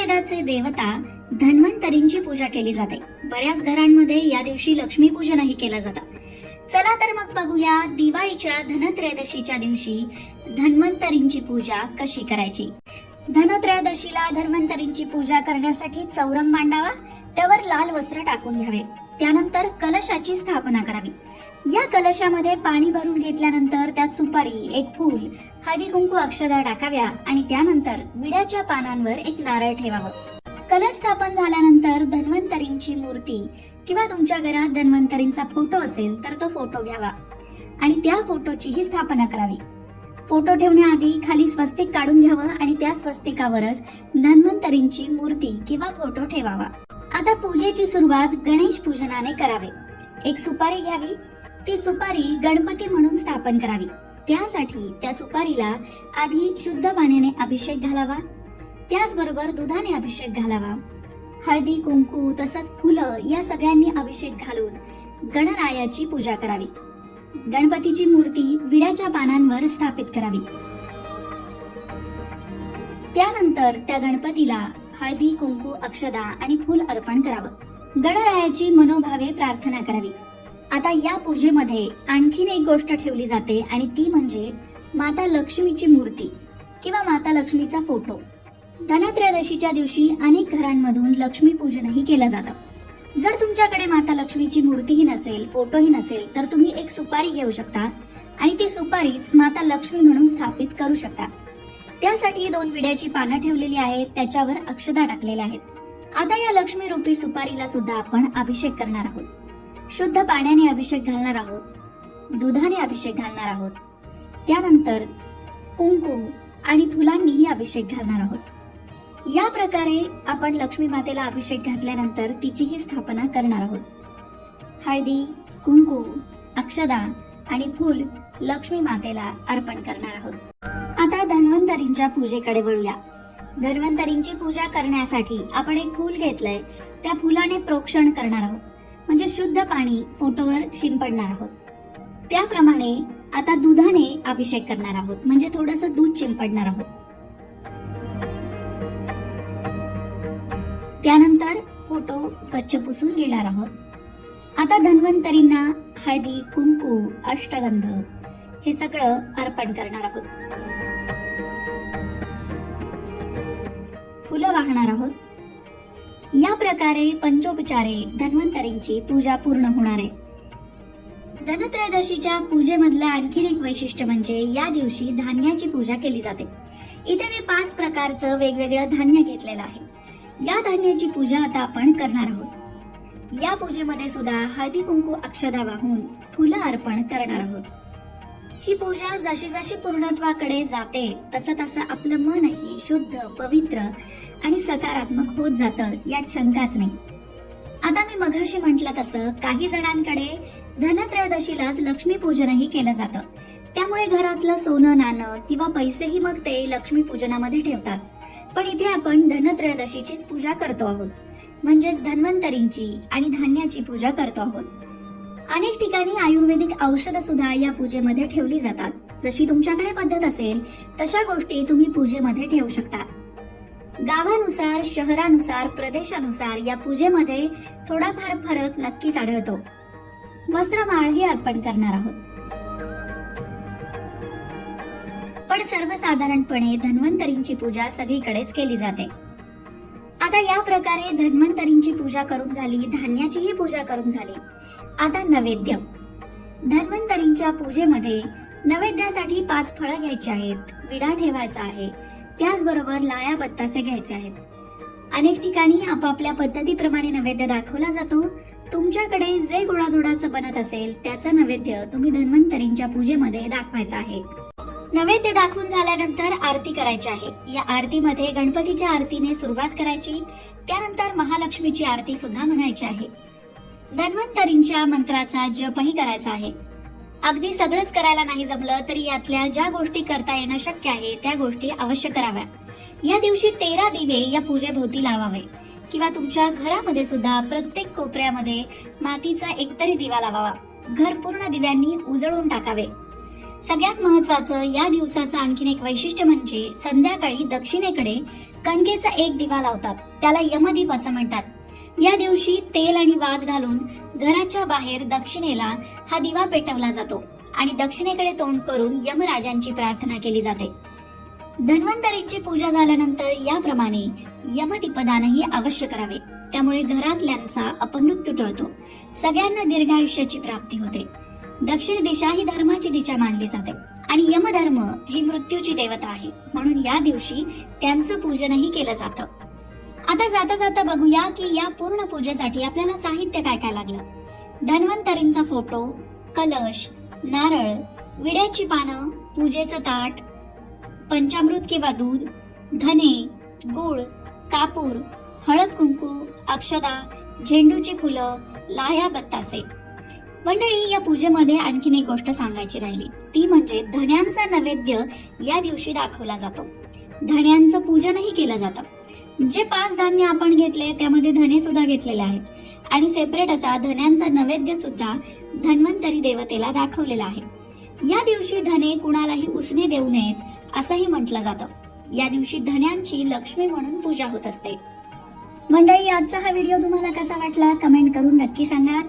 अथर्ववेदाचे देवता धन्वंतरींची पूजा केली जाते. बऱ्याच घरांमध्ये या दिवशी लक्ष्मीपूजनही केलं जातं. चला तर मग बघूया दिवाळीच्या धनत्रयोदशीच्या दिवशी धन्वंतरींची पूजा कशी करायची. धनत्रयोदशीला धन्वंतरींची पूजा करण्यासाठी चौरंग मांडावा, त्यावर लाल वस्त्र टाकून घ्यावे. त्यानंतर कलशाची स्थापना करावी. या कलशामध्ये पाणी भरून घेतल्यानंतर त्यात सुपारी, एक फूल, हळदी कुंकू अक्षदा टाकाव्या आणि त्यानंतर विड्याच्या पानांवर एक नारळ ठेवावं. कलश स्थापन झाल्यानंतर धन्वंतरींची मूर्ती किंवा तुमच्या घरात धन्वंतरींचा फोटो असेल तर तो फोटो घ्यावा आणि त्या फोटोचीही स्थापना करावी. फोटो ठेवण्याआधी खाली स्वस्तिक काढून घ्यावं आणि त्या स्वस्तिकावरच धन्वंतरींची मूर्ती किंवा फोटो ठेवावा. आता पूजेची सुरुवात गणेश पूजनाने करावे. एक सुपारी घ्यावी. ती सुपारी गणपती म्हणून स्थापन करावी. त्यासाठी त्या सुपारीला आधी शुद्ध पाण्याने अभिषेक घालावा. त्याचबरोबर दुधाने अभिषेक घालावा. हळदी कुंकू तसंच फुलं या सगळ्यांनी अभिषेक घालून गणरायाची पूजा करावी. गणपतीची मूर्ती विड्याच्या पानांवर स्थापित करावी. त्यानंतर त्या गणपतीला हळदी कुंकू अक्षदा आणि फूल अर्पण करावं. गणरायाची मनोभावे प्रार्थना करावी. आता या पूजेमध्ये आणखीन एक गोष्ट ठेवली जाते आणि ती म्हणजे माता लक्ष्मीची मूर्ती किंवा माता लक्ष्मीचा फोटो. धनत्रयोदशीच्या दिवशी अनेक घरांमधून लक्ष्मी पूजनही केलं जातं. जर तुमच्याकडे माता लक्ष्मीची मूर्तीही नसेल, फोटोही नसेल तर तुम्ही एक सुपारी घेऊ शकता आणि ती सुपारीच माता लक्ष्मी म्हणून स्थापित करू शकता. त्यासाठी 2 विड्याची पानं ठेवलेली आहेत, त्याच्यावर अक्षदा टाकलेल्या आहेत. आता या लक्ष्मी रूपी सुपारीला सुद्धा आपण अभिषेक करणार आहोत. शुद्ध पाण्याने अभिषेक घालणार आहोत, दुधाने अभिषेक घालणार आहोत. त्यानंतर कुंकू आणि फुलांनीही अभिषेक घालणार आहोत. या प्रकारे आपण लक्ष्मी मातेला अभिषेक घातल्यानंतर तिचीही स्थापना करणार आहोत. हळदी कुंकू अक्षदा आणि फूल लक्ष्मी मातेला अर्पण करणार आहोत. आता धन्वंतरींच्या पूजेकडे वळूया. धन्वंतरींची पूजा करण्यासाठी आपण एक फूल घेतलंय. त्या फुलाने प्रोक्षण करणार आहोत, म्हणजे शुद्ध पाणी फोटोवर शिंपडणार आहोत. त्याप्रमाणे आता दुधाने अभिषेक करणार आहोत, म्हणजे थोडंसं दूध शिंपडणार आहोत. त्यानंतर फोटो स्वच्छ पुसून घेणार आहोत. आता धन्वंतरींना हळदी कुंकू अष्टगंध हे सगळं अर्पण करणार आहोत. फुलं वाहणार आहोत. या प्रकारे पंचोपचारे धन्वंतरींची पूजा पूर्ण होणार आहे. धनत्रयोदशीच्या पूजेमधलं आणखीन एक वैशिष्ट्य म्हणजे या दिवशी धान्याची पूजा केली जाते. इथे मी 5 प्रकारचं वेगवेगळं धान्य घेतलेलं आहे. या धान्याची पूजा आता आपण करणार आहोत. या पूजेमध्ये सुद्धा हळदी कुंकू अक्षदा वाहून फुलं अर्पण करणार आहोत. ही पूजा जशी जशी पूर्णत्वाकडे जाते तसं तसं आपलं मनही शुद्ध पवित्र आणि सकारात्मक होत जातं, यात शंकाच नाही. आता मी मघाशी म्हटलं तसं काही जणांकडे धनत्रयोदशीलाच लक्ष्मी पूजनही केलं जातं. त्यामुळे घरातलं सोनं नाणं किंवा पैसेही मग ते लक्ष्मी पूजनामध्ये ठेवतात. पण इथे आपण धनत्रयोदशीचीच पूजा करतो आहोत, म्हणजेच धन्वंतरींची आणि धान्याची पूजा करतो आहोत. अनेक ठिकाणी आयुर्वेदिक औषध सुद्धा या पूजेमध्ये ठेवली जातात. जशी तुमच्याकडे पद्धत असेल तशा गोष्टी तुम्ही पूजेमध्ये ठेवू शकता. गावानुसार, शहरानुसार, प्रदेशानुसार या पूजेमध्ये थोडाफार फरक नक्कीच आढळतो. वस्त्रमाळही अर्पण करणार आहोत. पण सर्वसाधारणपणे धन्वंतरींची पूजा सगळीकडेच केली जाते. आता या प्रकारे धन्वंतरींची पूजा करून झाली, धान्याचीही पूजा करून झाली. आता नैवेद्य. धन्वंतरींच्या पूजेमध्ये नैवेद्यासाठी 5 फळं घ्यायची आहेत, विडा ठेवायचा आहे, त्याचबरोबर लाया बत्तासे घ्यायचे आहेत. अनेक ठिकाणी आपापल्या पद्धतीप्रमाणे नैवेद्य दाखवला जातो. तुमच्याकडे जे गोडाधोडाचं बनत असेल त्याचं नैवेद्य तुम्ही धन्वंतरींच्या पूजेमध्ये दाखवायचं आहे. नैवेद्य दाखवून झाल्यानंतर आरती करायची आहे. या आरतीमध्ये गणपतीच्या आरतीने सुरुवात करायची, त्यानंतर महालक्ष्मीची आरती सुद्धा म्हणायची आहे. धन्वंतरींच्या मंत्राचा जपही करायचा आहे. अगदी सगळंच करायला नाही जमलं तरी यातल्या ज्या गोष्टी करता येणं शक्य आहे त्या गोष्टी अवश्य कराव्या. या दिवशी 13 दिवे या पूजेभोवती लावावे किंवा तुमच्या घरामध्ये सुद्धा प्रत्येक कोपऱ्यामध्ये मातीचा एकतरी दिवा लावावा. घर पूर्ण दिव्यांनी उजळून टाकावे. सगळ्यात महत्त्वाचं या दिवसाचं आणखीन एक वैशिष्ट्य म्हणजे संध्याकाळी दक्षिणेकडे कणकेचा एक दिवा लावतात, त्याला यमदीप असं म्हणतात। या दिवशी तेल आणि वात घालून घराच्या बाहेर दक्षिणेला हा दिवा पेटवला जातो आणि दक्षिणेकडे तोंड करून यमराजांची प्रार्थना केली जाते। धन्वंतरीची पूजा झाल्यानंतर याप्रमाणे यमदीपदानही अवश्य करावे, त्यामुळे घरातल्यांचा अपमृत्यू टळतो, सगळ्यांना दीर्घायुष्याची प्राप्ती होते। दक्षिण दिशा ही धर्माची दिशा मानली जाते आणि यमधर्म ही मृत्यूची देवता आहे, म्हणून या दिवशी त्यांचं पूजनही केलं जातं। आता जाता जाता बघूया की या पूर्ण पूजेसाठी आपल्याला साहित्य काय काय लागलं। धन्वंतरींचा फोटो, कलश, नारळ, विड्याची पानं, पूजेचं ताट, पंचामृत किंवा दूध, धने, गूळ, कापूर, हळद कुंकू, अक्षदा, झेंडूची फुलं, लाह्या, बत्तासे। मंडळी, या पूजेमध्ये आणखीन एक गोष्ट सांगायची राहिली, ती म्हणजे धन्यांचा नैवेद्य या दिवशी दाखवला जातो। धन्यांचं पूजनही केलं जातं। जे 5 धान्य आपण घेतले त्यामध्ये धने सुद्धा घेतलेले आहेत आणि सेपरेट असा धन्यांचा नैवेद्य सुद्धा धन्वंतरी देवतेला दाखवलेला आहे। या दिवशी धने कुणालाही उसने देऊ नयेत असंही म्हटलं जातं। या दिवशी धन्यांची लक्ष्मी म्हणून पूजा होत असते। मंडळी, आजचा हा व्हिडिओ तुम्हाला कसा वाटला कमेंट करून नक्की सांगा।